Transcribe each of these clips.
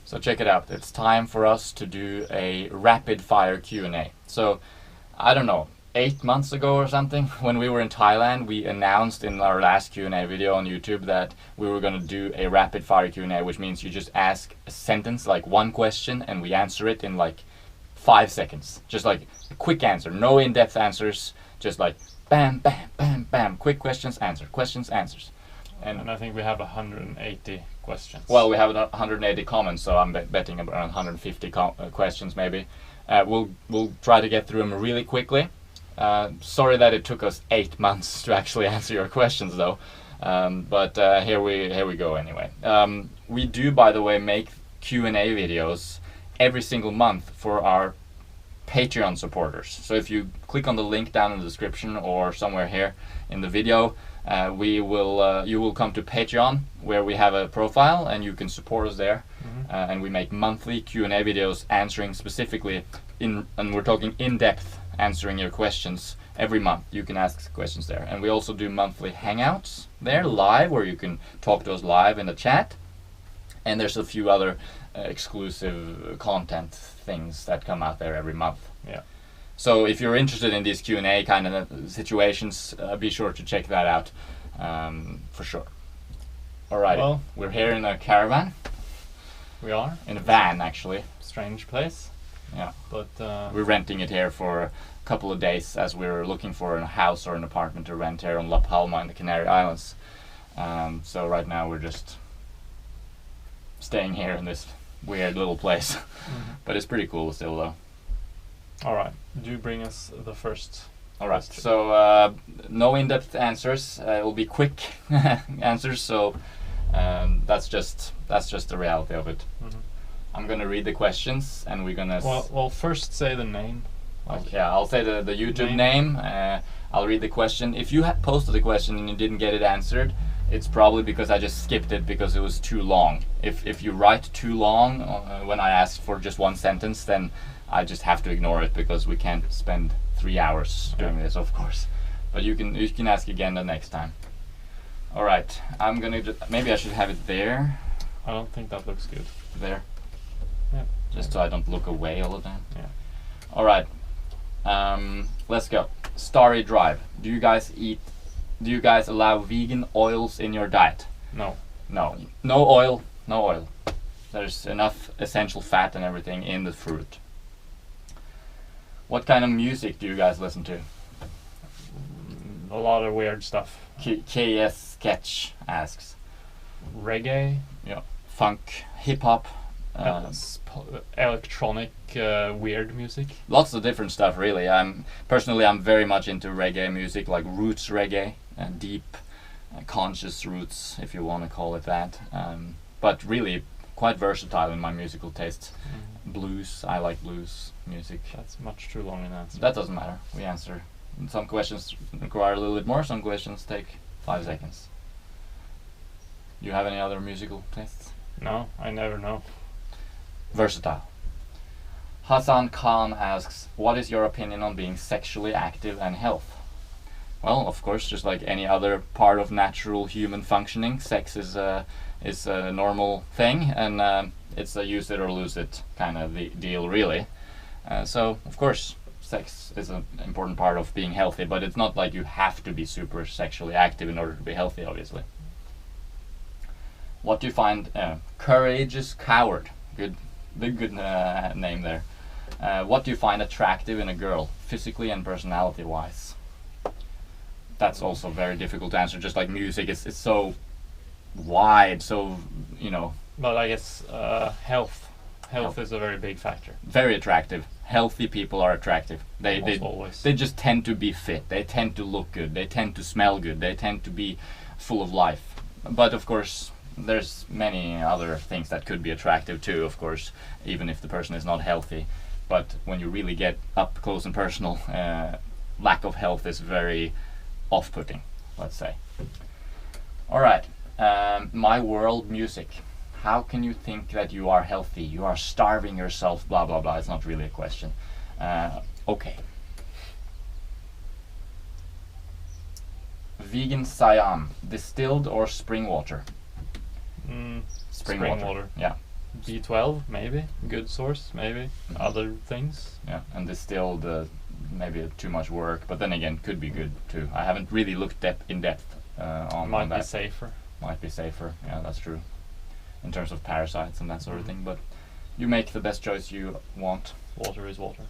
So check it out. It's time for us to do a rapid fire Q&A. So I don't know, 8 months ago or something, when we were in Thailand, we announced in our last Q&A video on YouTube that we were going to do a rapid fire Q&A, which means you just ask a sentence, like one question, and we answer it in like 5 seconds. Just like a quick answer, no in-depth answers, just like bam, bam, bam, bam, quick questions, answers. And I think we have 180 questions. Well, we have 180 comments, so I'm betting around 150 questions maybe. We'll try to get through them really quickly. Sorry that it took us 8 months to actually answer your questions, though. But here we go anyway. We do, by the way, make Q&A videos every single month for our Patreon supporters. So if you click on the link down in the description or somewhere here in the video, you will come to Patreon, where we have a profile and you can support us there. And we make monthly Q&A videos answering specifically and we're talking in-depth answering your questions every month. You can ask questions there. And we also do monthly hangouts there live, where you can talk to us live in the chat. And there's a few other exclusive content things that come out there every month. Yeah. So if you're interested in these Q&A kind of situations, be sure to check that out for sure. Alright, Well, we're here in a caravan. we are. In a van, actually. Strange place. Yeah. But We're renting it here for a couple of days as we're looking for a house or an apartment to rent here on La Palma in the Canary Islands. So right now we're just staying here in this weird little place. But it's pretty cool still, though. alright, do bring us the first. Alright, Question. so no in-depth answers. It will be quick answers, so that's just the reality of it. I'm gonna read the questions and we're gonna Well, first say the name. I'll say the YouTube name. I'll read the question. If you had posted the question and you didn't get it answered, it's probably because I just skipped it because it was too long. If you write too long when I ask for just one sentence, then I just have to ignore it because we can't spend 3 hours doing this, of course. But you can ask again the next time. All right, I'm gonna maybe I should have it there. I don't think that looks good. There. Yeah. Just so I don't look away all the time. Yeah. All right. Let's go. Starry Drive. Do you guys allow vegan oils in your diet? No. No. No oil. No oil. There's enough essential fat and everything in the fruit. What kind of music do you guys listen to? A lot of weird stuff. KS Sketch asks. Reggae. Yeah. Funk, hip hop. Electronic weird music. Lots of different stuff, really. I'm very much into reggae music, like roots reggae, deep, conscious roots, if you want to call it that. But really quite versatile in my musical tastes. Blues, I like blues music. That's much too long an answer. That doesn't matter. We answer. Some questions require a little bit more. Some questions take 5 seconds. Do you have any other musical tastes? No, I never know. Versatile. Hassan Khan asks, what is your opinion on being sexually active and health? Well, of course, just like any other part of natural human functioning, sex is a normal thing, and it's a use it or lose it kind of deal, really. So, of course, sex is an important part of being healthy, but it's not like you have to be super sexually active in order to be healthy, obviously. What do you find? Courageous Coward. Good name there. What do you find attractive in a girl, physically and personality-wise? That's also very difficult to answer. Just like music, it's so wide, so But I guess health is a very big factor. Very attractive. Healthy people are attractive. Always. They just tend to be fit. They tend to look good. They tend to smell good. They tend to be full of life. But of course, there's many other things that could be attractive too, of course, even if the person is not healthy. But when you really get up close and personal, lack of health is very off-putting, let's say. All right, My World Music. How can you think that you are healthy? You are starving yourself, blah, blah, blah. It's not really a question. Okay. Vegan Siam, distilled or spring water? Spring water. Yeah. B12 maybe, good source maybe. Other things. Yeah, and distilled maybe too much work, but then again could be good too. I haven't really looked in depth on Might that. be safer. Might be safer. Yeah, that's true. In terms of parasites and that sort of thing, but you make the best choice you want. Water is water.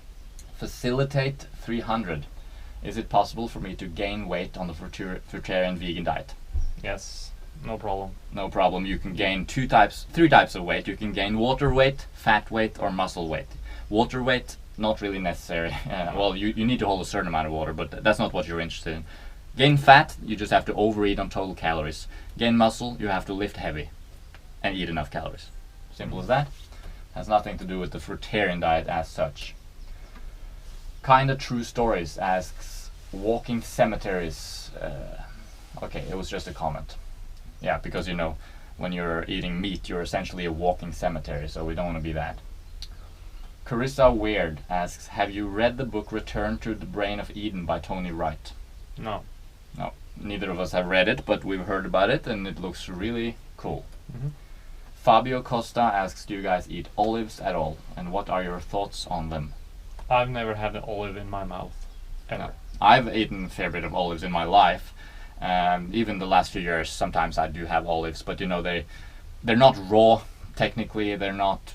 Facilitate 300. Is it possible for me to gain weight on the fruitarian vegan diet? Yes, no problem. No problem. You can gain three types of weight. You can gain water weight, fat weight, or muscle weight. Water weight, not really necessary. Well, you need to hold a certain amount of water, but that's not what you're interested in. Gain fat, you just have to overeat on total calories. Gain muscle, you have to lift heavy and eat enough calories. Simple as that. Has nothing to do with the fruitarian diet as such. Kinda True Stories asks, walking cemeteries. Okay, it was just a comment. Yeah, because when you're eating meat, you're essentially a walking cemetery, so we don't want to be that. Carissa Weird asks, have you read the book Return to the Brain of Eden by Tony Wright? No. No, neither of us have read it, but we've heard about it, and it looks really cool. Fabio Costa asks, do you guys eat olives at all, and what are your thoughts on them? I've never had an olive in my mouth, ever. No. I've eaten a fair bit of olives in my life. Even the last few years, sometimes I do have olives, but they're not raw. Technically, they're not.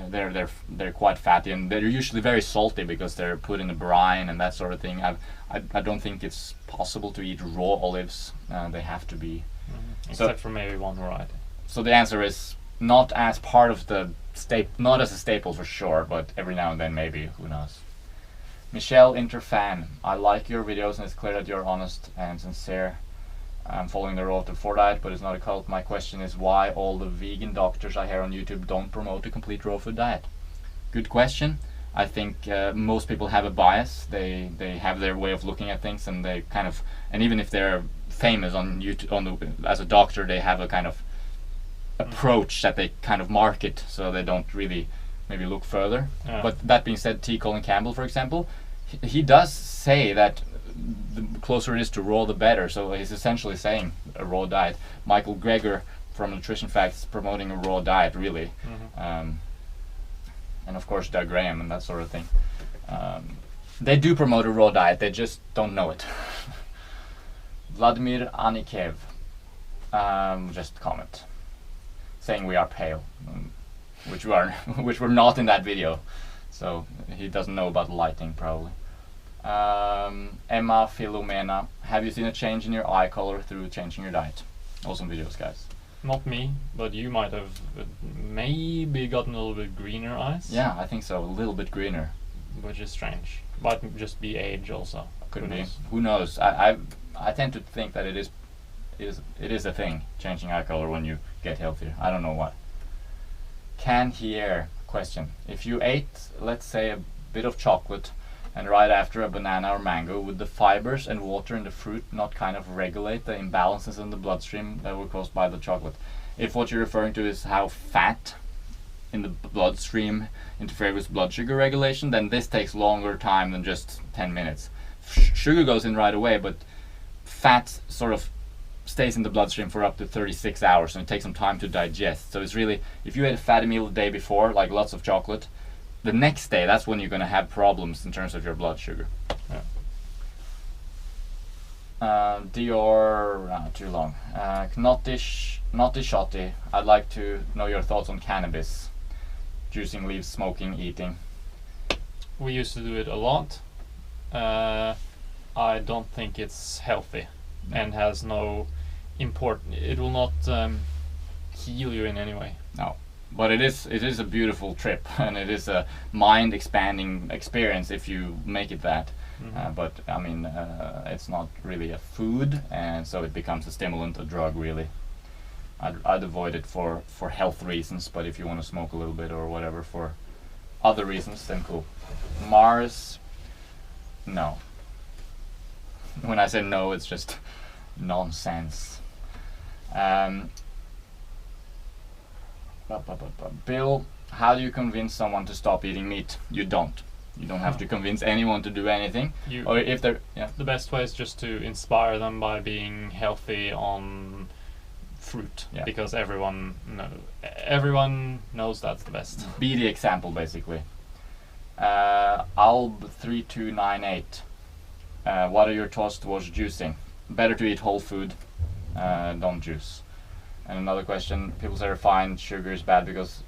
They're quite fatty, and they're usually very salty because they're put in a brine and that sort of thing. I don't think it's possible to eat raw olives. They have to be. Except for maybe one variety. So the answer is not as part of the not as a staple for sure, but every now and then maybe. Who knows? Michelle Interfan, I like your videos and it's clear that you're honest and sincere. I'm following the Road to 4 diet, but it's not a cult. My question is why all the vegan doctors I hear on YouTube don't promote a complete raw food diet? Good question. I think most people have a bias. They have their way of looking at things, and they kind of, and even if they're famous on YouTube as a doctor, they have a kind of approach that they kind of market, so they don't really maybe look further. But that being said, T. Colin Campbell, for example, he does say that the closer it is to raw, the better. So he's essentially saying a raw diet. Michael Greger from Nutrition Facts promoting a raw diet, really. And of course Doug Graham and that sort of thing. They do promote a raw diet, they just don't know it. Vladimir Anikev, just comment, saying we are pale, which we're not in that video. So he doesn't know about lighting probably. Emma Filomena, have you seen a change in your eye color through changing your diet? Awesome videos, guys. Not me, but you might have maybe gotten a little bit greener eyes. Yeah, I think so. A little bit greener. Which is strange. Might just be age also. Could be. Who knows? I tend to think that it is a thing, changing eye color when you get healthier. I don't know why. Can hear question. If you ate, let's say, a bit of chocolate and right after a banana or mango, would the fibers and water in the fruit not kind of regulate the imbalances in the bloodstream that were caused by the chocolate? If what you're referring to is how fat in the bloodstream interfere with blood sugar regulation, then this takes longer time than just 10 minutes. Sugar goes in right away, but fat sort of stays in the bloodstream for up to 36 hours, and it takes some time to digest. So it's really, if you ate a fatty meal the day before, like lots of chocolate, the next day, that's when you're going to have problems in terms of your blood sugar. Dior, too long. Knottish Shotty, I'd like to know your thoughts on cannabis. Juicing leaves, smoking, eating. We used to do it a lot. I don't think it's healthy and has no it will not heal you in any way. No. But it is a beautiful trip, and it is a mind-expanding experience if you make it that. But I mean, it's not really a food, and so it becomes a stimulant, a drug, really. I'd avoid it for health reasons, but if you want to smoke a little bit or whatever for other reasons, then cool. Mars, no. When I say no, it's just nonsense. Bill, how do you convince someone to stop eating meat? You don't. You don't have to convince anyone to do anything. Or if they're, the best way is just to inspire them by being healthy on fruit, Yeah. because everyone knows that's the best. Be the example, basically. Alb3298. What are your thoughts towards juicing? Better to eat whole food, don't juice. And another question, people say refined sugar is bad because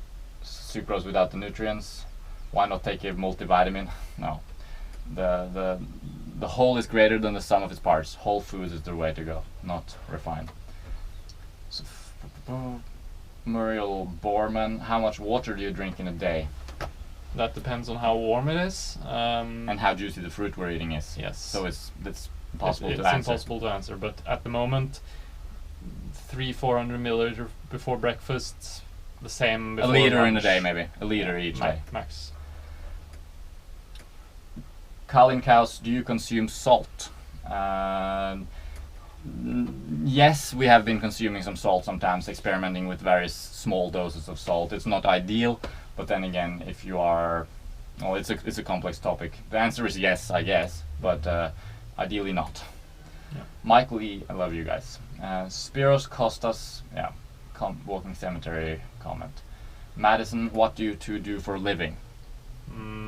sucrose without the nutrients. Why not take a multivitamin? No. The whole is greater than the sum of its parts. Whole food is the way to go, not refined. So, Muriel Borman, how much water do you drink in a day? That depends on how warm it is. And how juicy the fruit we're eating is. Yes. So it's impossible it's to answer. impossible to answer, but at the moment, 300-400 milliliter before breakfast, the same A before liter in a lunch. day, maybe. A liter each day. Max. Colin Cows, do you consume salt? Yes, we have been consuming some salt sometimes, experimenting with various small doses of salt. It's not ideal, but then again, if you are, well, it's a complex topic. The answer is yes, I guess, but ideally not. Yeah. Michael E, I love you guys. Spiros Kostas, yeah, walking cemetery comment. Madison, what do you two do for a living?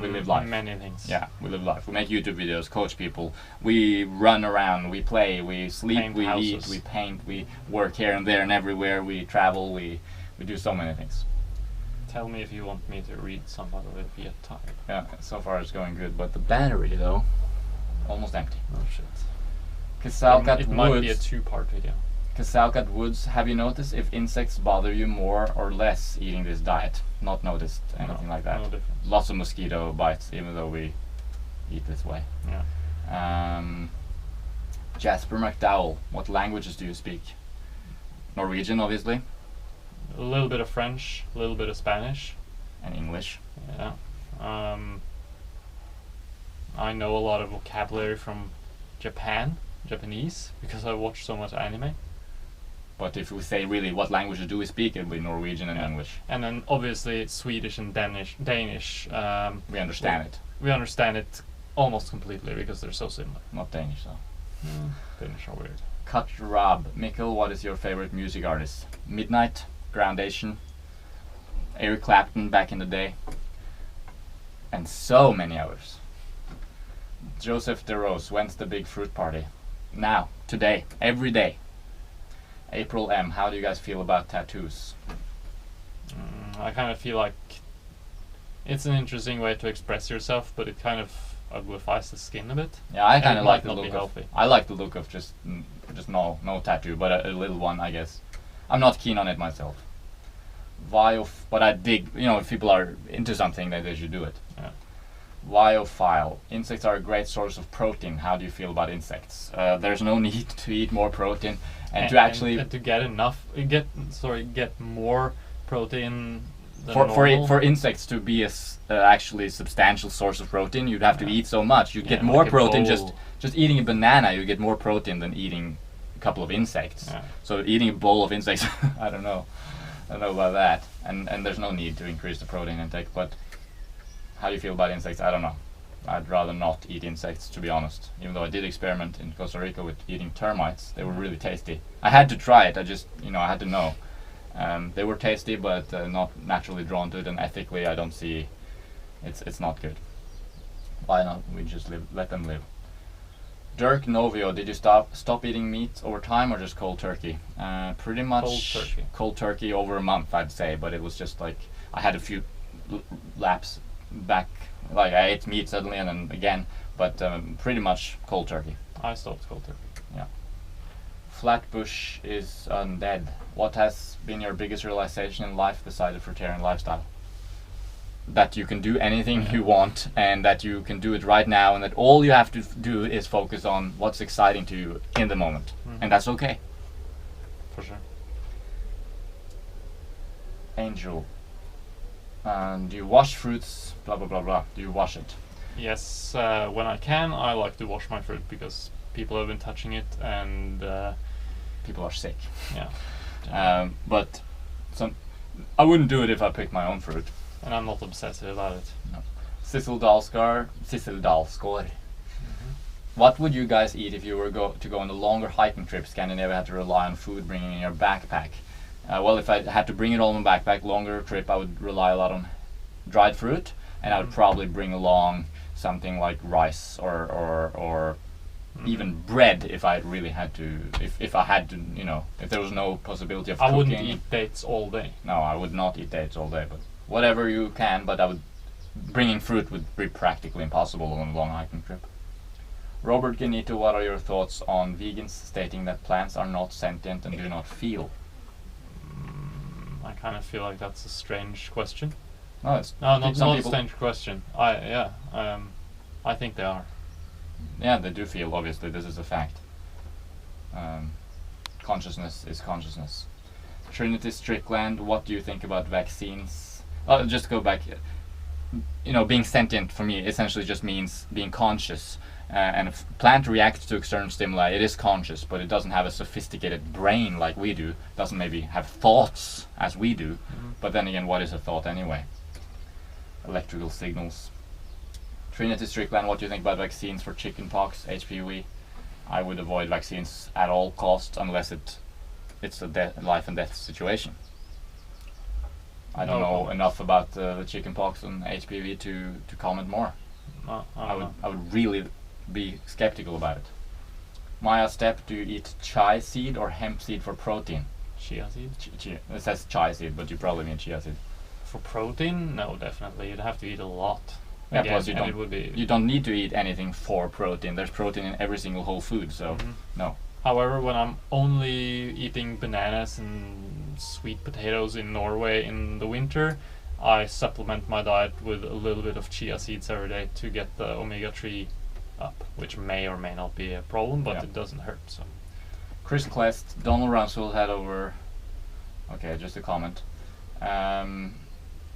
We live life. Many things. Yeah, we live life. We make YouTube videos, coach people. We run around, we play, we sleep, Paint we houses. eat, we paint, we work here and there and everywhere. We travel, we do so many things. Tell me if you want me to read some of it via time. Yeah, so far it's going good, but the battery though, almost empty. Oh shit. Kasalkat It might be a Woods. 2-part video. Kasalkat Woods, have you noticed if insects bother you more or less eating this diet? Not noticed anything like that. No difference. Lots of mosquito bites, even though we eat this way. Yeah. Jasper McDowell, what languages do you speak? Norwegian, obviously, A little bit of French, a little bit of Spanish. and English. Yeah. I know a lot of vocabulary from Japanese, because I watch so much anime. But if we say really what languages do we speak, it'll be Norwegian and Yeah. English. And then obviously Swedish and Danish. We understand it. We understand it almost completely because they're so similar. Not Danish though. Danish are weird. Cut Rob, Mikkel, what is your favorite music artist? Midnight, Groundation, Eric Clapton back in the day, and so many others. Joseph DeRose, when's the big fruit party? Now, today, every day. April M, how do you guys feel about tattoos? I kind of feel like it's an interesting way to express yourself, but it kind of uglifies the skin a bit. Yeah, I And kind it of might like the not be look of. healthy. I like the look of just no tattoo, but a little one, I guess. I'm not keen on it myself. But I dig. If people are into something, then they should do it. Yeah. Viophile. Insects are a great source of protein. How do you feel about insects? There's no need to eat more protein, and to actually and to get more protein than for normal. insects to be a actually substantial source of protein, you'd have to Yeah. eat so much. You'd Yeah, get more like a protein bowl. just eating a banana. You get more protein than eating a couple of insects. Yeah. So eating a bowl of insects, I don't know about that. And there's no need to increase the protein intake. But how do you feel about insects? I don't know. I'd rather not eat insects, to be honest. Even though I did experiment in Costa Rica with eating termites, they were really tasty. I had to try it. I had to know. They were tasty, but not naturally drawn to it, and ethically, I don't see. It's not good. Why not? We just let them live. Dirk Novio, did you stop eating meat over time, or just cold turkey? Pretty much cold turkey over a month, I'd say. But it was just like I had a few laps back. Like I ate meat suddenly and then again, but pretty much cold turkey. I stopped cold turkey. Yeah. Flatbush is undead. What has been your biggest realization in life beside the fruitarian lifestyle? That you can do anything you want, and that you can do it right now, and that all you have to do is focus on what's exciting to you in the moment, and that's okay. For sure. Angel, do you wash fruits? Blah blah blah blah. Do you wash it? Yes, when I can, I like to wash my fruit because people have been touching it, and People are sick. yeah. But I wouldn't do it if I picked my own fruit. And I'm not obsessive about it. Sissel Dalskar. What would you guys eat if you were to go on a longer hiking trip? Scandinavia had to rely on food bringing in your backpack. Well, if I had to bring it all in my backpack, longer trip, I would rely a lot on dried fruit, and I would probably bring along something like rice or even bread if I really had to. If I had to, if there was no possibility of I cooking. wouldn't eat dates all day. No, I would not eat dates all day, but whatever you can. But bringing fruit would be practically impossible on a long hiking trip. Robert Genito, what are your thoughts on vegans stating that plants are not sentient and do not feel? I kind of feel like that's a strange question. No, it's No, not some a people. strange question. I think they are. Yeah, they do feel. Obviously, this is a fact. Consciousness is consciousness. Trinity Strickland, what do you think about vaccines? Just go back. Being sentient for me essentially just means being conscious. And if plant reacts to external stimuli, it is conscious, but it doesn't have a sophisticated brain like we do. Doesn't maybe have thoughts as we do. But then again, what is a thought anyway? Electrical signals. Trinity Strickland, what do you think about vaccines for chickenpox, HPV? I would avoid vaccines at all costs unless it's a life and death situation. I don't know enough about the chickenpox and HPV to comment more. I would really be skeptical about it. Maya Step, do you eat chai seed or hemp seed for protein? Chia seed? It says chai seed, but you probably mean chia seed. For protein? No, definitely. You'd have to eat a lot. Yeah, Again, plus you don't need to eat anything for protein. There's protein in every single whole food, so no. However, when I'm only eating bananas and sweet potatoes in Norway in the winter, I supplement my diet with a little bit of chia seeds every day to get the omega-3 up, which may or may not be a problem, but it doesn't hurt. So, Chris Klest, Donald Rumsfeld had over. Okay, just a comment.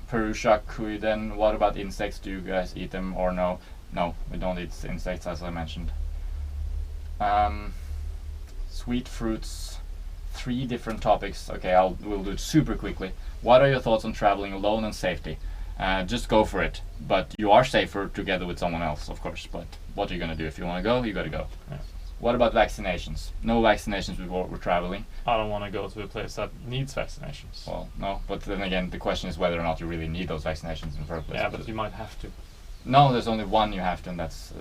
Perusha Kuiden, what about insects? Do you guys eat them or no? No, we don't eat insects, as I mentioned. Sweet fruits, 3 different topics. Okay, we'll do it super quickly. What are your thoughts on traveling alone and safety? Just go for it. But you are safer together with someone else, of course. But what are you gonna do? If you wanna go, you gotta go. Yeah. What about vaccinations? No vaccinations before we're traveling. I don't want to go to a place that needs vaccinations. Well, no, but then again, the question is whether or not you really need those vaccinations in the first place. Yeah, but you might have to. No, there's only one you have to, and that's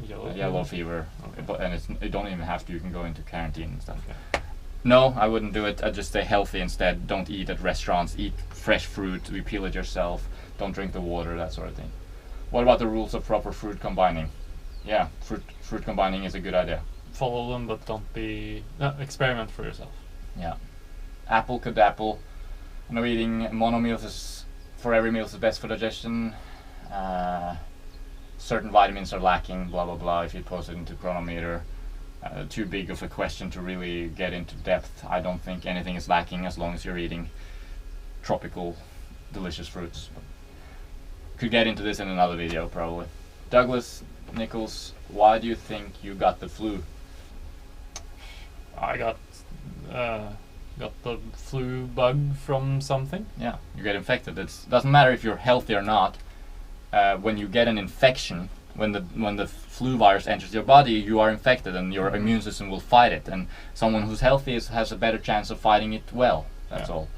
Yellow fever. Okay. And you don't even have to. You can go into quarantine and stuff. Okay. No, I wouldn't do it. I'd just stay healthy instead. Don't eat at restaurants. Eat fresh fruit. You peel it yourself. Don't drink the water. That sort of thing. What about the rules of proper fruit combining? Yeah, fruit combining is a good idea. Follow them, but don't be experiment for yourself. Yeah. Apple could apple. I know eating mono meals for every meal is best for digestion. Certain vitamins are lacking, blah blah blah. If you post it into Chronometer, too big of a question to really get into depth. I don't think anything is lacking as long as you're eating tropical, delicious fruits. Could get into this in another video probably. Douglas Nichols, why do you think you got the flu? I got the flu bug from something. Yeah, you get infected. It doesn't matter if you're healthy or not. When you get an infection, when the flu virus enters your body, you are infected, and your immune system will fight it. And someone who's healthy has a better chance of fighting it well. That's all.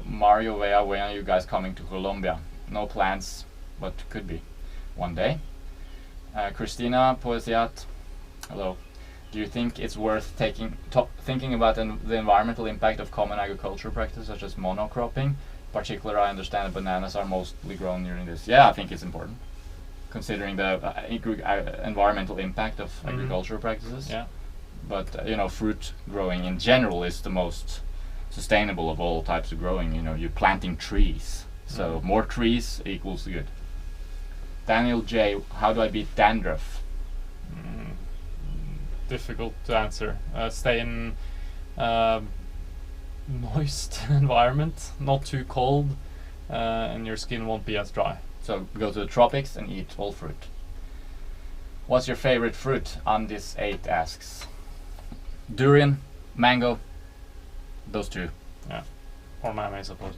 Mario Vea, when are you guys coming to Colombia? No plans, but could be one day. Christina Poesiat, hello. Do you think it's worth thinking about the environmental impact of common agricultural practices such as monocropping? Particularly, I understand that bananas are mostly grown during this. Yeah, I think it's important, considering the environmental impact of agricultural practices. Yeah. But fruit growing in general is the most sustainable of all types of growing. You're planting trees, so more trees equals good. Daniel J, how do I beat dandruff? Difficult to answer. Stay in moist environment, not too cold, and your skin won't be as dry. So go to the tropics and eat all fruit. What's your favorite fruit? Andis8 asks. Durian, mango, those 2. Yeah. Or mamey, suppose.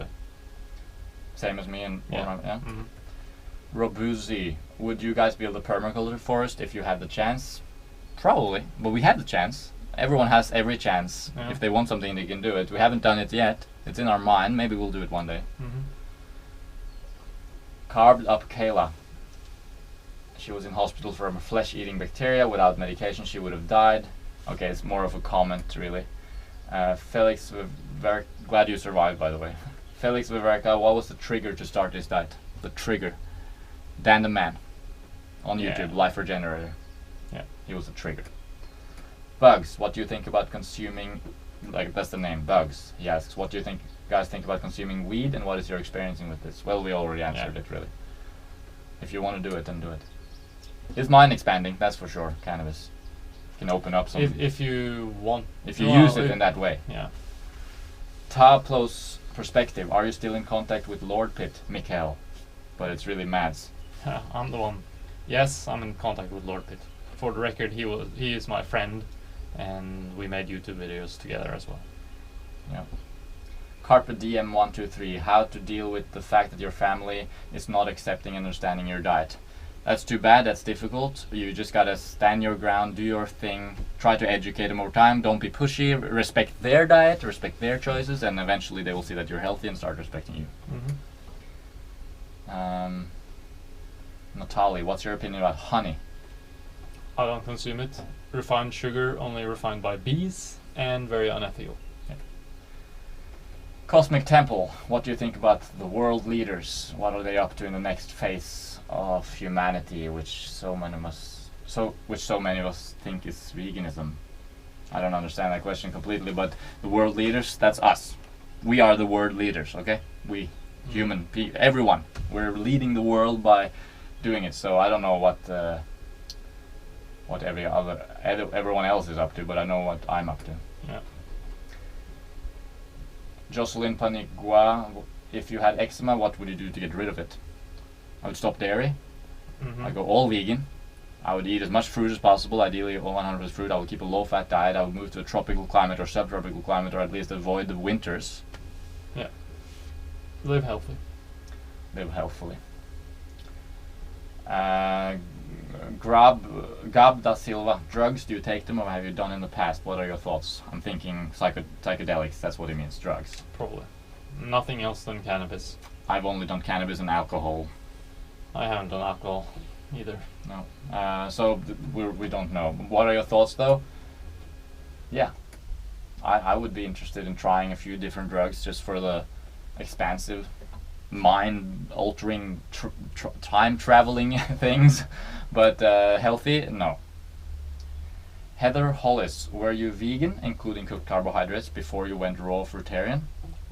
Same as me and Yeah. yeah. Robuzi, would you guys build a permaculture forest if you had the chance? Probably, but we had the chance. Everyone has every chance. Yeah. If they want something, they can do it. We haven't done it yet. It's in our mind. Maybe we'll do it one day. Mm-hmm. Carved up Kayla. She was in hospital for a flesh-eating bacteria. Without medication, she would have died. Okay, it's more of a comment, really. Felix, very glad you survived, by the way. Felix Viverka, what was the trigger to start this diet? The trigger. Dan the Man. On YouTube, Life Regenerator. Yeah. He was the trigger. Bugs, what do you think about consuming, like that's the name, Bugs. He asks, what do you guys think about consuming weed and what is your experiencing with this? Well, we already answered it, really. If you want to do it, then do it. His mind expanding, that's for sure, cannabis. Can open up some... If you want... If you use it in that way. Yeah. Tablos perspective, are you still in contact with Lord Pitt, Mikael? But it's really Mads. I'm the one. Yes, I'm in contact with Lord Pitt. For the record, he is my friend, and we made YouTube videos together as well. Yeah. Carpe Diem 123, how to deal with the fact that your family is not accepting and understanding your diet. That's too bad, that's difficult. You just gotta stand your ground, do your thing, try to educate them over time, don't be pushy, respect their diet, respect their choices, and eventually they will see that you're healthy and start respecting you. Mm-hmm. Natalie, what's your opinion about honey? I don't consume it. Refined sugar, only refined by bees, and very unethical. Cosmic Temple, what do you think about the world leaders? What are they up to in the next phase of humanity, which so many of us think is veganism? I don't understand that question completely, but the world leaders, that's us. We are the world leaders, okay? We, everyone. We're leading the world by doing it. So I don't know what everyone else is up to, but I know what I'm up to. Yeah. Jocelyn Panigua, if you had eczema, what would you do to get rid of it? I would stop dairy. Mm-hmm. I'd go all vegan. I would eat as much fruit as possible, ideally all 100% fruit. I would keep a low-fat diet. I would move to a tropical climate or subtropical climate, or at least avoid the winters. Yeah. Live healthy. Live healthfully. Gab da Silva, drugs, do you take them or have you done in the past? What are your thoughts? I'm thinking psychedelics, that's what he means, drugs. Probably. Nothing else than cannabis. I've only done cannabis and alcohol. I haven't done alcohol either. No. So we don't know. What are your thoughts though? Yeah. I would be interested in trying a few different drugs just for the expansive, mind-altering, time-traveling things. But healthy, no. Heather Hollis, were you vegan, including cooked carbohydrates, before you went raw fruitarian?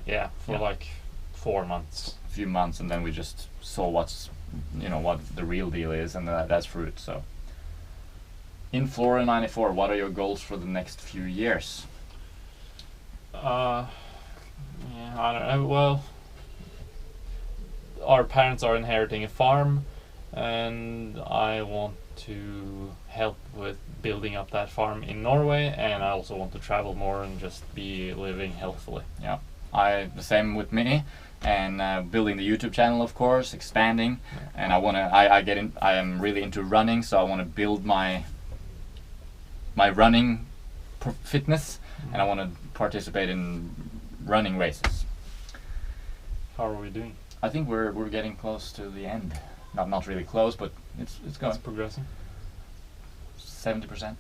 Yeah, for like 4 months. A few months, and then we just saw what the real deal is, and that's fruit. So, in Flora 94, what are your goals for the next few years? Yeah, I don't know. Well, our parents are inheriting a farm, and I want to help with building up that farm in Norway, and I also want to travel more and just be living healthfully. Yeah, the same with me, and building the YouTube channel, of course, expanding, and I am really into running, so I want to build my running fitness, and I want to participate in running races. How are we doing? I think we're getting close to the end. Not really close, but it's going. It's progressing. 70%.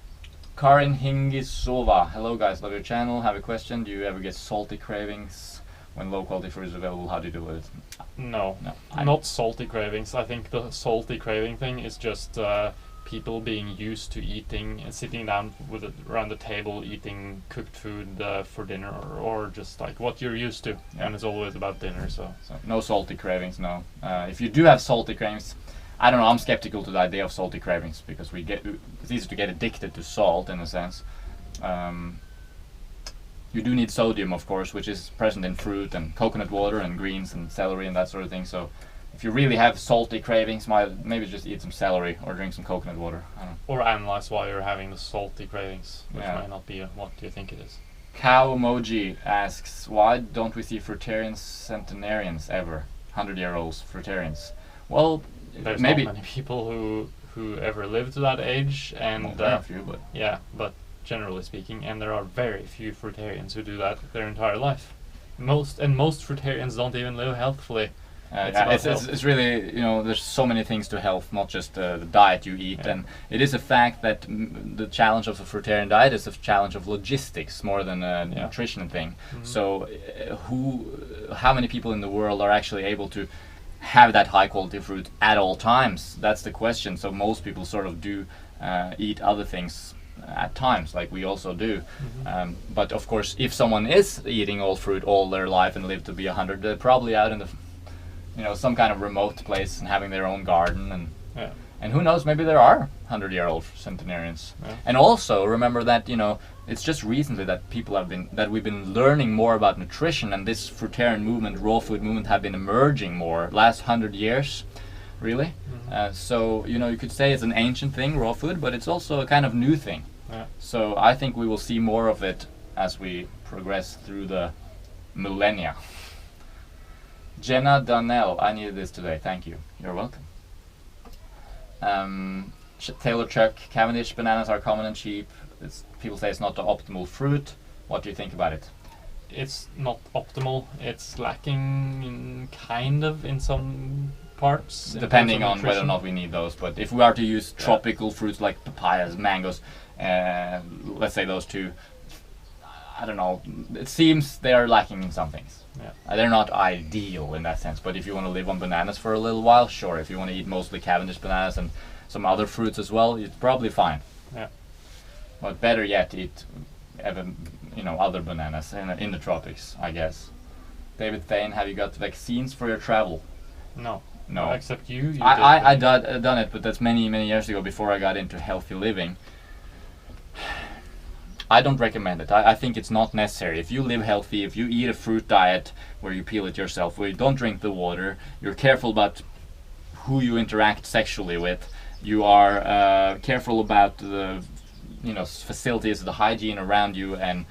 Karin Hingisova. Hello guys, love your channel. Have a question. Do you ever get salty cravings when low quality food is available? How do you deal with it? No. Not salty cravings. I think the salty craving thing is just people being used to eating and sitting down around the table eating cooked food for dinner, or just like what you're used to, and it's always about dinner. So no salty cravings, no. If you do have salty cravings, I don't know, I'm skeptical to the idea of salty cravings, because it's easy to get addicted to salt in a sense. You do need sodium, of course, which is present in fruit and coconut water and greens and celery and that sort of thing. So if you really have salty cravings, maybe just eat some celery or drink some coconut water. I don't know. Or analyze why you're having the salty cravings, which might not be what you think it is. Cow Emoji asks, why don't we see fruitarians centenarians ever? 100-year-olds fruitarians. Well, there's maybe not many people who ever live to that age, and well, there are a few, but yeah, but generally speaking, and there are very few fruitarians who do that their entire life. Most fruitarians don't even live healthfully. it's really, there's so many things to health, not just the diet you eat. And it is a fact that the challenge of a fruitarian diet is a challenge of logistics more than a nutrition thing. So how many people in the world are actually able to have that high quality fruit at all times? That's the question. So most people sort of do eat other things at times, like we also do. But of course, if someone is eating all fruit all their life and live to be 100, they're probably out in the some kind of remote place and having their own garden, and who knows, maybe there are 100-year-old centenarians. And also remember that it's just recently that we've been learning more about nutrition, and this fruitarian movement, raw food movement, have been emerging more last 100 years, really. So you could say it's an ancient thing, raw food, but it's also a kind of new thing. So I think we will see more of it as we progress through the millennia. Jenna Donnell, I needed this today. Thank you. You're welcome. Taylor Chuck, Cavendish bananas are common and cheap. People say it's not the optimal fruit. What do you think about it? It's not optimal. It's lacking in some parts. Depending on whether or not we need those. But if we are to use tropical fruits like papayas, mangoes, let's say those two, I don't know. It seems they are lacking in some things. They're not ideal in that sense, but if you want to live on bananas for a little while, sure. If you want to eat mostly Cavendish bananas and some other fruits as well, it's probably fine. But better yet, eat other bananas in the tropics, I guess. David Thane, have you got vaccines for your travel? No. Except you. I done it, but that's many years ago, before I got into healthy living. I don't recommend it. I think it's not necessary. If you live healthy, if you eat a fruit diet where you peel it yourself, where you don't drink the water, you're careful about who you interact sexually with, you are careful about the facilities, the hygiene around you, and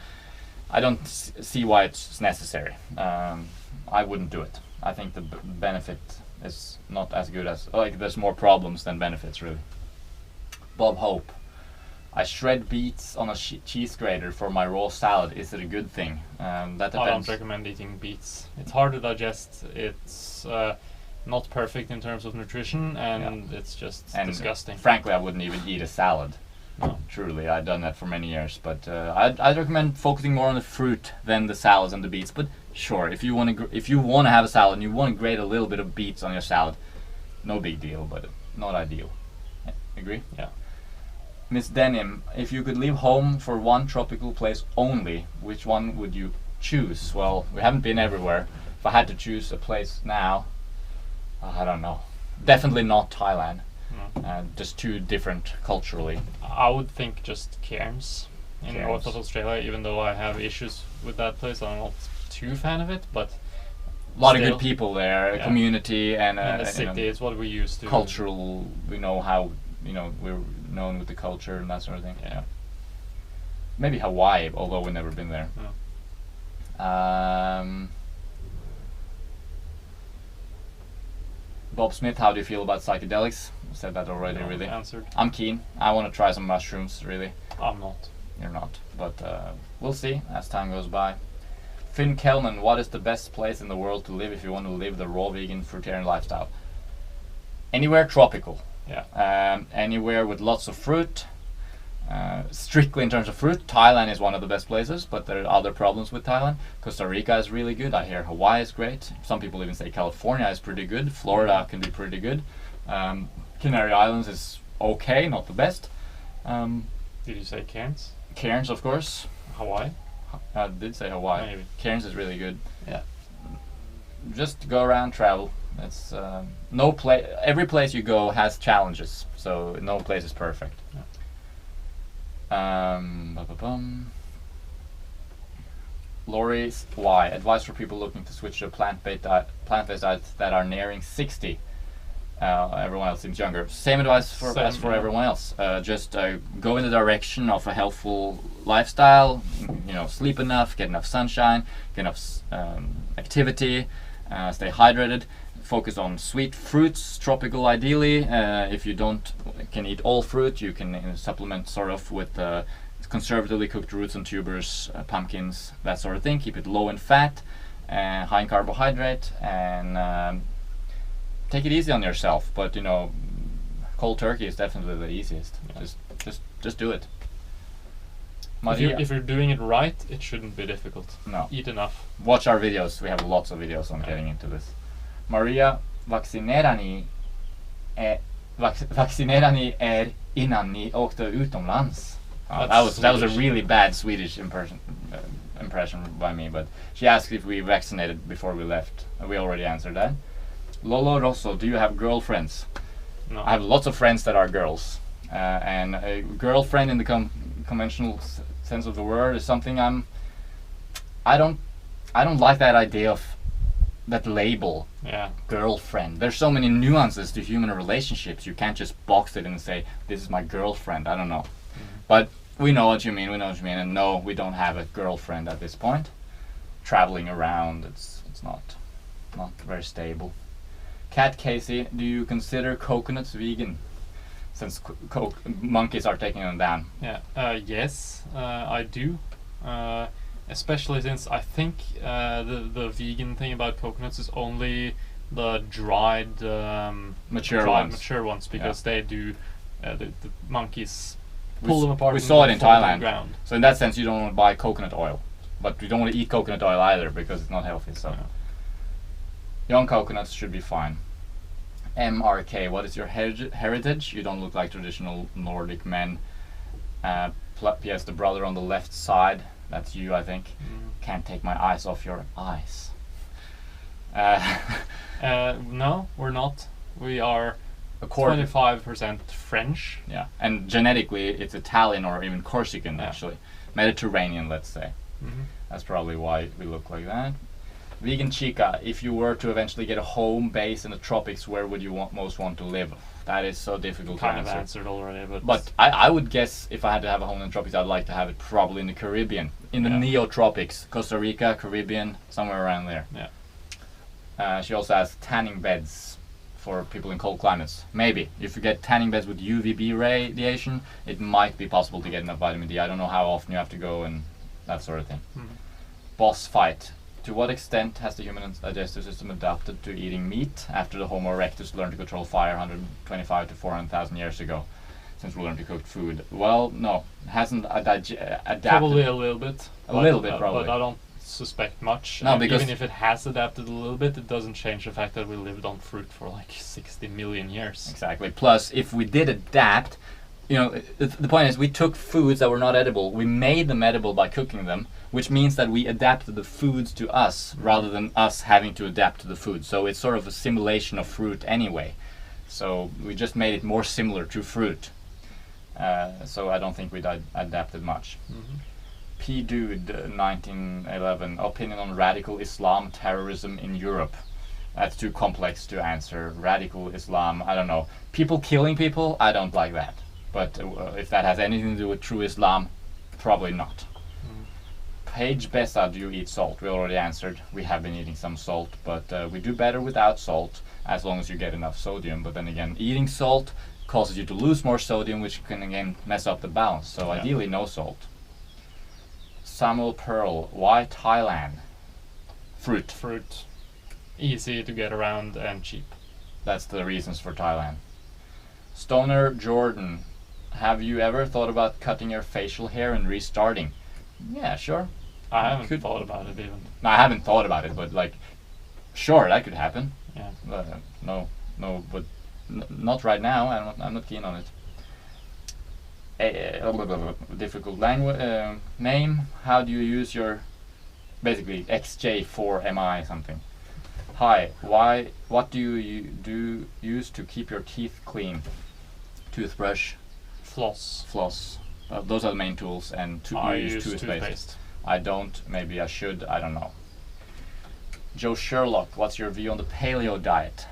I don't see why it's necessary. I wouldn't do it. I think the benefit is not as good as, there's more problems than benefits, really. Bob Hope. I shred beets on a cheese grater for my raw salad. Is it a good thing? That depends. I don't recommend eating beets. It's hard to digest. It's not perfect in terms of nutrition, and it's just disgusting. Frankly, I wouldn't even eat a salad. No. Truly, I've done that for many years. But I'd recommend focusing more on the fruit than the salads and the beets. But sure, if you want to have a salad and you want to grate a little bit of beets on your salad, no big deal, but not ideal. Agree? Yeah. Miss Denim, if you could leave home for one tropical place only, which one would you choose? Well, we haven't been everywhere. If I had to choose a place now, I don't know. Definitely not Thailand. Just too different culturally. I would think just Cairns in north of Australia, even though I have issues with that place. I'm not too fan of it, but a lot of good people there, community, and the city is what we used to. Cultural, we know how we're known with the culture and that sort of thing. Maybe Hawaii, although we've never been there. Bob Smith, how do you feel about psychedelics? I said that already, really. Answered. I'm keen. I want to try some mushrooms, really. I'm not. You're not, but we'll see as time goes by. Finn Kelman, what is the best place in the world to live if you want to live the raw vegan fruitarian lifestyle? Anywhere tropical. Anywhere with lots of fruit. Strictly in terms of fruit, Thailand is one of the best places, but there are other problems with Thailand. Costa Rica is really good. I hear Hawaii is great. Some people even say California is pretty good. Florida can be pretty good. Canary Islands is okay, not the best. Did you say Cairns? Cairns, of course. Hawaii? I did say Hawaii. Maybe. Cairns is really good. Just go around, travel. It's every place you go has challenges, so no place is perfect. Lori, why? Advice for people looking to switch to a plant-based diet that are nearing 60. Everyone else seems younger. Same advice as for everyone else. Just go in the direction of a healthful lifestyle. Sleep enough, get enough sunshine, get enough activity, stay hydrated. focus on sweet fruits, tropical ideally. If you can eat all fruit, you can supplement sort of with conservatively cooked roots and tubers, pumpkins, that sort of thing. Keep it low in fat, high in carbohydrate, and take it easy on yourself. But cold turkey is definitely the easiest. Yeah. Just do it. If you're doing it right, it shouldn't be difficult. No. Eat enough. Watch our videos. We have lots of videos on getting into this. Maria, vaccinera ni innan ni åkte utomlands. That was a really bad Swedish impression by me, but she asked if we vaccinated before we left. We already answered that. Lolo Rosso, do you have girlfriends? No. I have lots of friends that are girls, and a girlfriend in the conventional sense of the word is something I don't like that idea of that label. Yeah. Girlfriend. There's so many nuances to human relationships. You can't just box it and say this is my girlfriend. I don't know. But we know what you mean, and no, we don't have a girlfriend at this point. Traveling around, it's not very stable. Cat Casey, do you consider coconuts vegan? Since monkeys are taking them down. Yeah. Yes, I do. Especially since I think the vegan thing about coconuts is only the dried mature ones, because they do the monkeys pull them apart. We saw it in Thailand. Ground. So in that sense, you don't want to buy coconut oil, but you don't want to eat coconut oil either because it's not healthy. So young coconuts should be fine. MRK, what is your heritage? You don't look like traditional Nordic men. P.S. the brother on the left side, that's you, I think. Can't take my eyes off your eyes. No, we're not. We are 25% French. Yeah, and genetically it's Italian or even Corsican, actually. Mediterranean, let's say. That's probably why we look like that. Vegan Chica, if you were to eventually get a home base in the tropics, where would you most want to live? That is so difficult to answer. Kind of answered already, but I would guess if I had to have a home in the tropics, I'd like to have it probably in the Caribbean, in the neotropics, Costa Rica, Caribbean, somewhere around there. Yeah. She also has tanning beds for people in cold climates. Maybe if you get tanning beds with UVB radiation, it might be possible to get enough vitamin D. I don't know how often you have to go and that sort of thing. Boss fight. To what extent has the human digestive system adapted to eating meat after the Homo erectus learned to control fire 125 to 400,000 years ago, since we learned to cook food? Well, no, it hasn't adapted. Probably a little bit. Probably. But I don't suspect much. No, because even if it has adapted a little bit, it doesn't change the fact that we lived on fruit for like 60 million years. Exactly. Plus, if we did adapt, the point is we took foods that were not edible, we made them edible by cooking them, which means that we adapted the foods to us rather than us having to adapt to the food. So it's sort of a simulation of fruit anyway. So we just made it more similar to fruit. So I don't think we adapted much. P-Dude 1911, opinion on radical Islam terrorism in Europe. That's too complex to answer. Radical Islam, I don't know. People killing people, I don't like that. But if that has anything to do with true Islam, probably not. Paige Bessa, do you eat salt? We already answered. We have been eating some salt, but we do better without salt as long as you get enough sodium. But then again, eating salt causes you to lose more sodium, which can again mess up the balance. So ideally, no salt. Samuel Pearl, why Thailand? Fruit. Easy to get around and cheap. That's the reasons for Thailand. Stoner Jordan, have you ever thought about cutting your facial hair and restarting? Yeah, sure. I haven't thought about it even. No, I haven't thought about it, but sure, that could happen. Yeah. No, but not right now. I'm not keen on it. Difficult language name. How do you use your basically XJ4MI something? Hi. What do you use to keep your teeth clean? Toothbrush. Floss. Those are the main tools, and I use toothpaste. I don't. Maybe I should. I don't know. Joe Sherlock, what's your view on the paleo diet?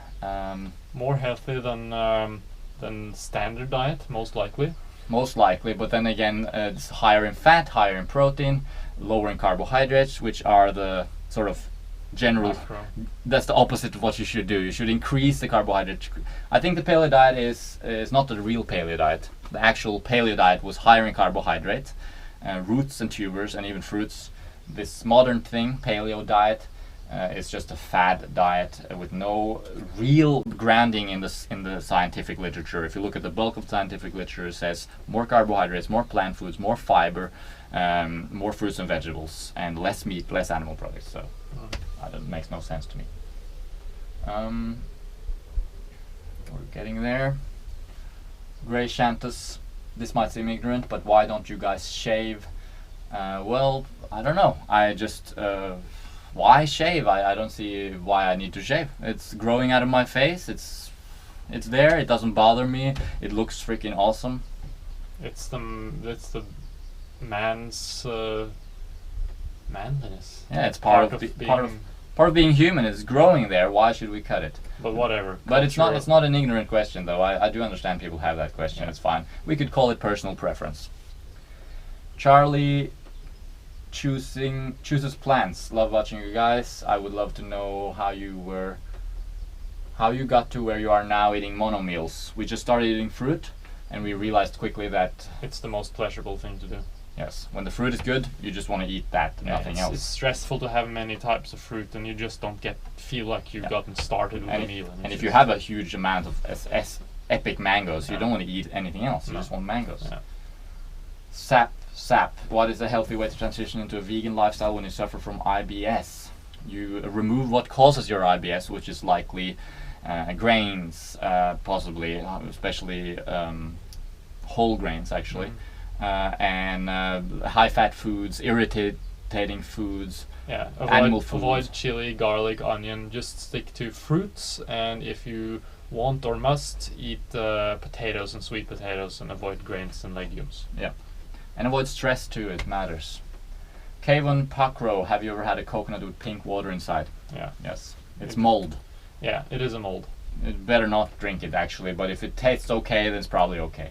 More healthy than standard diet, most likely. Most likely, but then again, it's higher in fat, higher in protein, lower in carbohydrates, which are the sort of general. Macro. That's the opposite of what you should do. You should increase the carbohydrate. I think the paleo diet is not the real paleo diet. The actual paleo diet was higher in carbohydrate, roots and tubers, and even fruits. This modern thing, paleo diet, is just a fad diet with no real grounding in the scientific literature. If you look at the bulk of scientific literature, it says more carbohydrates, more plant foods, more fiber, more fruits and vegetables, and less meat, less animal products. So that makes no sense to me. We're getting there. Gray Shantus, this might seem ignorant, but why don't you guys shave? Well, I don't know. I just why shave? I don't see why I need to shave. It's growing out of my face. It's there. It doesn't bother me. It looks freaking awesome. It's the man's manliness. Yeah, it's part of being human. It's growing there. Why should we cut it? But whatever. But it's not an ignorant question though. I do understand people have that question. Yeah. It's fine. We could call it personal preference. Charlie chooses plants. Love watching you guys. I would love to know how you got to where you are now eating mono meals. We just started eating fruit and we realized quickly that it's the most pleasurable thing to do. yes, when the fruit is good, you just want to eat that, nothing else. It's stressful to have many types of fruit and you just don't feel like you've gotten started with a meal. And if you have a huge amount of epic mangoes, you don't want to eat anything else. You just want mangoes. Yeah. Sap. What is a healthy way to transition into a vegan lifestyle when you suffer from IBS? You remove what causes your IBS, which is likely grains, possibly, especially whole grains, actually, and high-fat foods, irritating foods, animal foods. Avoid chili, garlic, onion. Just stick to fruits, and if you want or must, eat potatoes and sweet potatoes, and avoid grains and legumes. Yeah. And avoid stress too, it matters. Kevin Pakro, have you ever had a coconut with pink water inside? Yeah. Yes. It's mold. Yeah, it is a mold. You better not drink it actually, but if it tastes okay, then it's probably okay.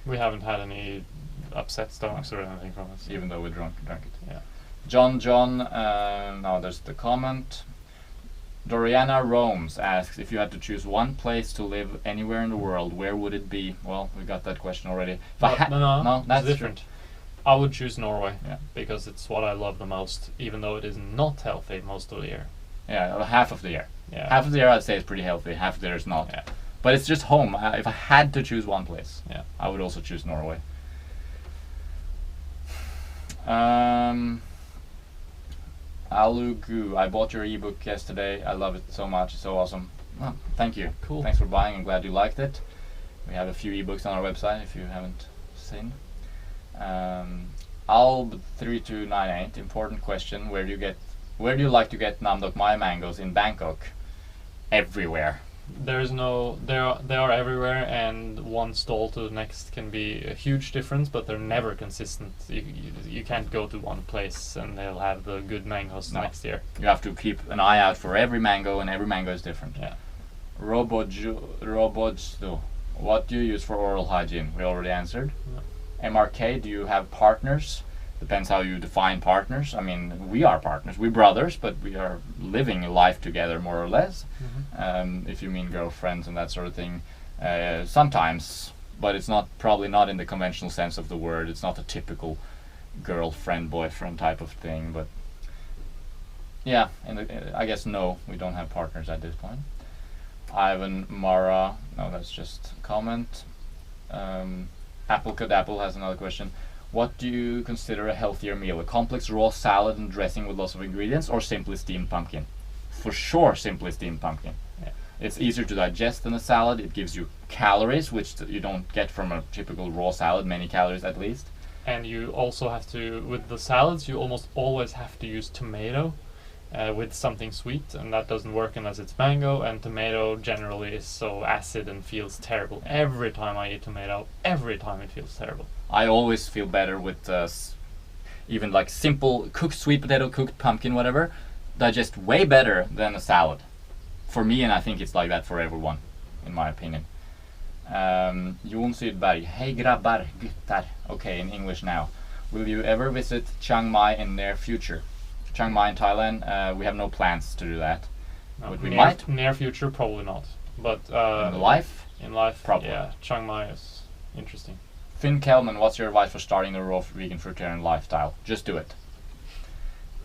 We haven't had any upset stomachs or anything from it. Even though we drank it. Yeah. John, now there's the comment. Doriana Romes asks, if you had to choose one place to live anywhere in the world, where would it be? Well, we got that question already. No, that's it's different. I would choose Norway, Yeah. because it's what I love the most, even though it is not healthy most of the year. Yeah, half of the year. Yeah. Half of the year I'd say is pretty healthy, half of the year is not. Yeah. But it's just home. If I had to choose one place, Yeah. I would also choose Norway. Alugu, I bought your ebook yesterday. I love it so much. It's so awesome. Oh, thank you. Cool. Thanks for buying. I'm glad you liked it. We have a few ebooks on our website if you haven't seen. Alb3298, important question. Where do you like to get Namdok Maya mangoes in Bangkok? Everywhere. They are everywhere, and one stall to the next can be a huge difference, but they're never consistent. You can't go to one place and they'll have the good mangoes next year. You have to keep an eye out for every mango, and every mango is different. Yeah. Robojdo, what do you use for oral hygiene? We already answered. Yeah. MRK, do you have partners? Depends how you define partners. I mean, we are partners. We're brothers, but we are living life together more or less. If you mean girlfriends and that sort of thing, sometimes, but it's probably not in the conventional sense of the word. It's not a typical girlfriend boyfriend type of thing. But yeah, I guess no, we don't have partners at this point. Ivan Mara, no, that's just a comment. Apple Cadapple has another question. What do you consider a healthier meal? A complex raw salad and dressing with lots of ingredients, or simply steamed pumpkin? For sure, simply steamed pumpkin. Yeah. It's easier to digest than a salad. It gives you calories, which you don't get from a typical raw salad, many calories at least. And you also have to, with the salads, you almost always have to use tomato with something sweet, and that doesn't work unless it's mango, and tomato generally is so acid and feels terrible. Every time I eat tomato, every time it feels terrible. I always feel better with even like simple cooked sweet potato, cooked pumpkin, whatever, digest way better than a salad. For me, and I think it's like that for everyone, in my opinion. Jon Sydberg, hey grabbar, guttar. Okay, in English now. Will you ever visit Chiang Mai in near future? Chiang Mai in Thailand. We have no plans to do that. No, But we might. Near future, probably not. But In life, in life, probably. yeah, Chiang Mai is interesting. Finn Kelman, what's your advice for starting the raw vegan fruitarian lifestyle? Just do it.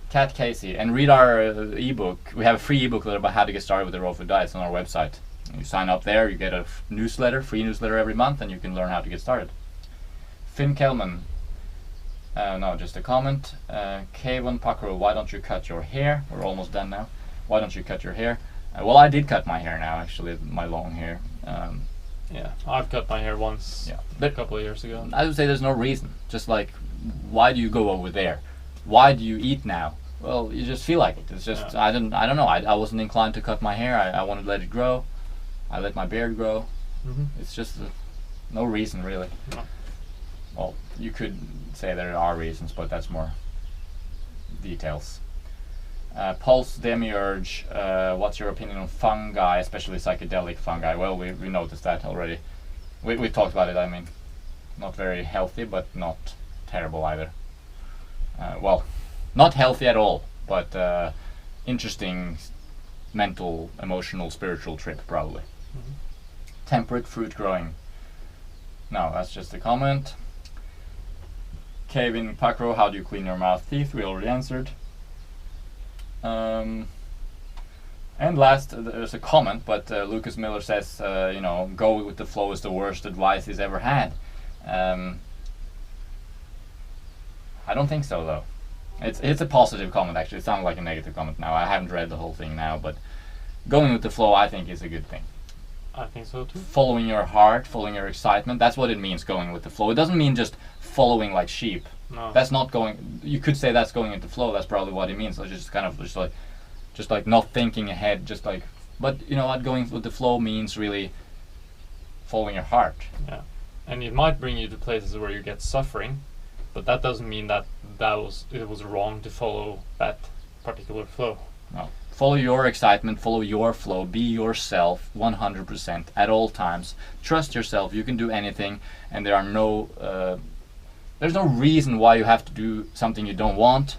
Kat Casey, and read our ebook. We have a free ebook about how to get started with the raw food diets on our website. You sign up there, you get a newsletter, free newsletter every month, and you can learn how to get started. Finn Kelman, no, just a comment. Kevin Pakro, why don't you cut your hair? We're almost done now. Why don't you cut your hair? Well, I did cut my hair now, actually, my long hair. Yeah, I've cut my hair once a couple of years ago. I would say there's no reason. Just like, why do you go over there? Why do you eat now? Well, you just feel like it. It's just I don't know. I wasn't inclined to cut my hair. I wanted to let it grow. I let my beard grow. It's just no reason really. No. Well, you could say there are reasons, but that's more details. Pulse Demiurge, what's your opinion on fungi, especially psychedelic fungi? Well, we noticed that already. We talked about it. I mean, not very healthy, but not terrible either. Well, not healthy at all, but interesting mental, emotional, spiritual trip probably. Temperate fruit growing. No, that's just a comment. Kevin Pakro, how do you clean your mouth teeth? We already answered. And last, there's a comment, but Lucas Miller says, go with the flow is the worst advice he's ever had. I don't think so, though. It's a positive comment, actually. It sounded like a negative comment now. I haven't read the whole thing now, but going with the flow, I think, is a good thing. I think so, too. Following your heart, following your excitement, that's what it means, going with the flow. It doesn't mean just following like sheep. No. That's not going. You could say that's going into flow. That's probably what it means. So just kind of just like not thinking ahead. Just like, but you know what? Going with the flow means really following your heart. Yeah, and it might bring you to places where you get suffering, but that doesn't mean that it was wrong to follow that particular flow. No. Follow your excitement. Follow your flow. Be yourself 100% at all times. Trust yourself. You can do anything, and there are no. There's no reason why you have to do something you don't want,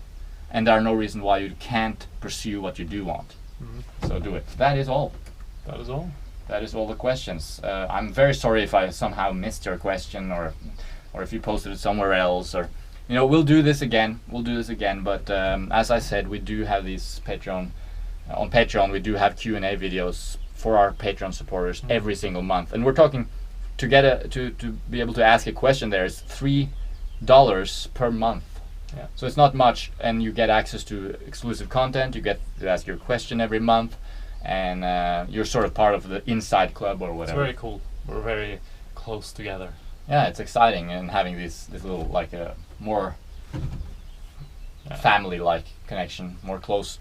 and there are no reason why you can't pursue what you do want. So do it. That is all. That is all. That is all the questions. I'm very sorry if I somehow missed your question, or if you posted it somewhere else, or we'll do this again. But as I said, we do have these Patreon. On Patreon, we do have Q&A videos for our Patreon supporters every single month, and we're talking to get to be able to ask a question. There is $3 per month. Yeah. So it's not much, and you get access to exclusive content. You get to ask your question every month, and you're sort of part of the inside club or whatever. It's very cool. We're very close together. Yeah, it's exciting, and having this little like a more family-like connection, more close,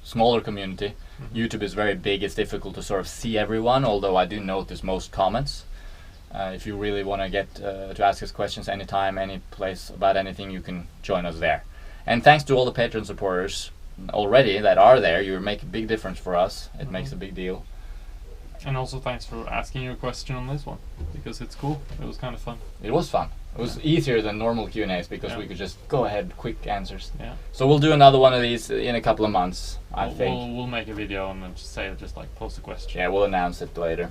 smaller community. YouTube is very big. It's difficult to sort of see everyone, although I do notice most comments. If you really want to get to ask us questions anytime, any place about anything, you can join us there. And thanks to all the Patreon supporters already that are there. You make a big difference for us. It makes a big deal. And also thanks for asking your question on this one, because it's cool. It was kind of fun. It was fun. It was easier than normal Q&As because we could just go ahead, quick answers. Yeah. So we'll do another one of these in a couple of months, I think. We'll make a video and then just like post a question. Yeah, we'll announce it later.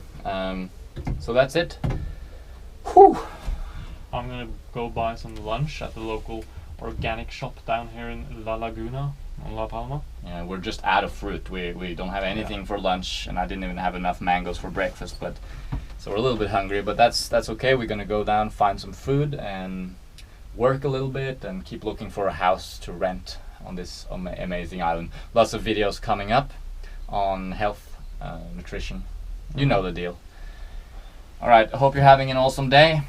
So that's it. Whew. I'm gonna go buy some lunch at the local organic shop down here in La Laguna on La Palma. Yeah, we're just out of fruit. We don't have anything for lunch, and I didn't even have enough mangoes for breakfast. But so we're a little bit hungry, but that's okay. We're gonna go down, find some food, and work a little bit, and keep looking for a house to rent on this amazing island. Lots of videos coming up on health, nutrition. You know the deal. All right, I hope you're having an awesome day.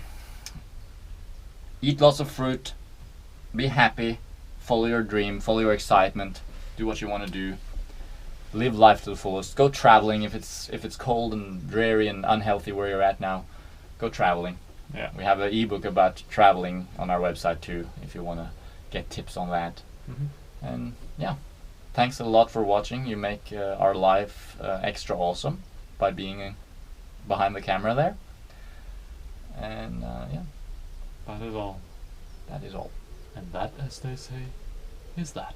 Eat lots of fruit. Be happy. Follow your dream. Follow your excitement. Do what you want to do. Live life to the fullest. Go traveling if it's cold and dreary and unhealthy where you're at now. Go traveling. Yeah. We have an ebook about traveling on our website too, if you want to get tips on that. And yeah, thanks a lot for watching. You make our life extra awesome by being behind the camera there. And yeah, that is all. That is all. And that, as they say, is that.